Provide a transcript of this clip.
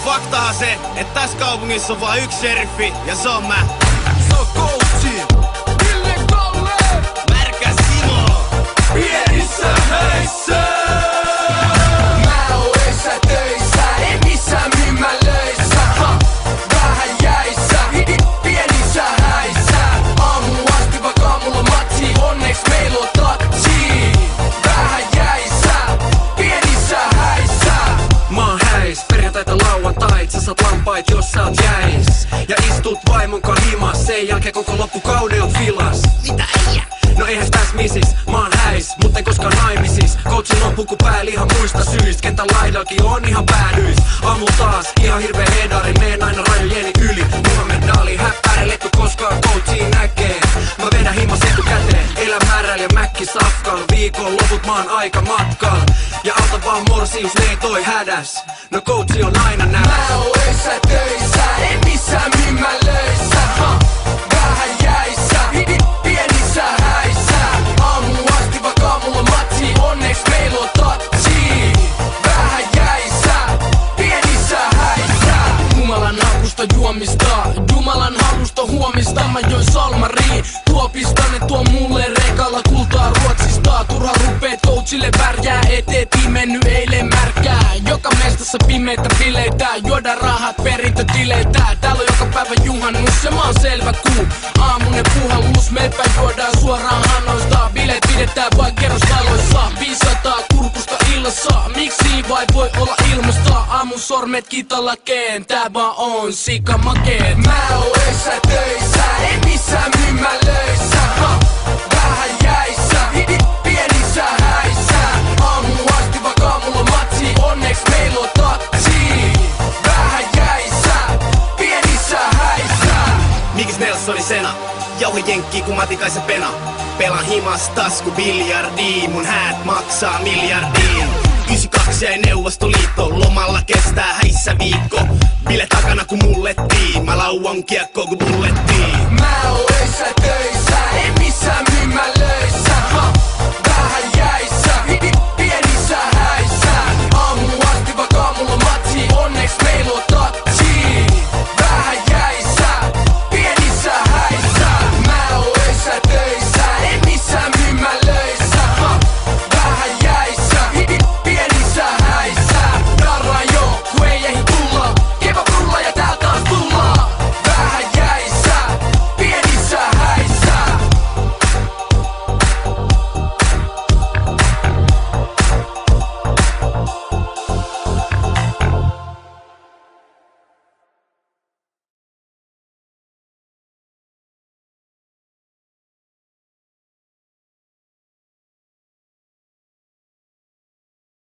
faktahan se, että tässä kaupungissa on vaan yksi sheriffi, ja se on mä. Se on Coachi, Ville Kalle, Märkä Simo, pienissä häissä. Mä oon öissä töissä, ei missään myymälöissä. Vähän jäissä, pienissä häissä. Aamu asti vaikka mulla matsi, onneks meil on tatsi. Vähän jäissä, pienissä häissä. Mä oon häis, perjantaita lauantait, sä saat lampait jos sä oot jäis. Ja istut vaimonkaan himas, sen jälkeen koko loppukauden oot filas. mitä äijä? No eihän täs misis, mä oon häis, mut en koskaan naimisis. Coachin on puku päällä ihan muista syistä, kentän laidallakin on ihan päädyis. Aamu taas, ihan hirveä hedari, meen aina rajojeni yli. Mulla medali, häppäriletty koskaan coachiin näkee. Mä vedän himas etukäteen, elän määrällä ja mäkki safkal. Viikon loput mä oon aika matkal. Ja auta vaan morsi, jos ne ei toi hädäs. No coachi on aina näs. Mä oon öissä töissä, ei missään myymälöissä. Vähän jäissä, pienissä häissä. Aamu asti vaikka mulla matsi, onneks meil on tatsi. Vähän jäissä, pienissä häissä. Jumalan avusta juomista, Jumalan halusta huomista. Mä join salmariin, tuopista ne tuo mulle rekalla kultaa Ruotsista. Turha rupeet coachille värjää, eteet mennyt eilen märkää. Joka mestassa pimeitä bileitä, juoda rahat perintötileiltä. Täällä on joka päivä juhannus ja mä oon selvä kuu. Aamunen puhallus, meilpä juodaan suoraan hanoista. Bileet pidetään vain kerrostaloissa, 500 kurkusta illassa. Miksi vai voi olla ilmasta? Aamun sormet kitalla keen, tää vaan on sika makeet. Mä oon öissä töissä, ei missään myymälöissä. Vähän jäissä, pienissä häissä. Aamu asti vaikka mulla matsi, onneks meil on tatsi. Vähän jäissä, pienissä häissä. Mikis Nelsoni Sena, jauhe jenkkii kun Matikaisen pena. Pelan himas tasku biljardiin, mun häät maksaa miljardiin. 92 jäi Neuvostoliitto, lomalla kestää häissä viikko. Bile takana kun mullettiin, mä lauan kiekko kun bullettiin.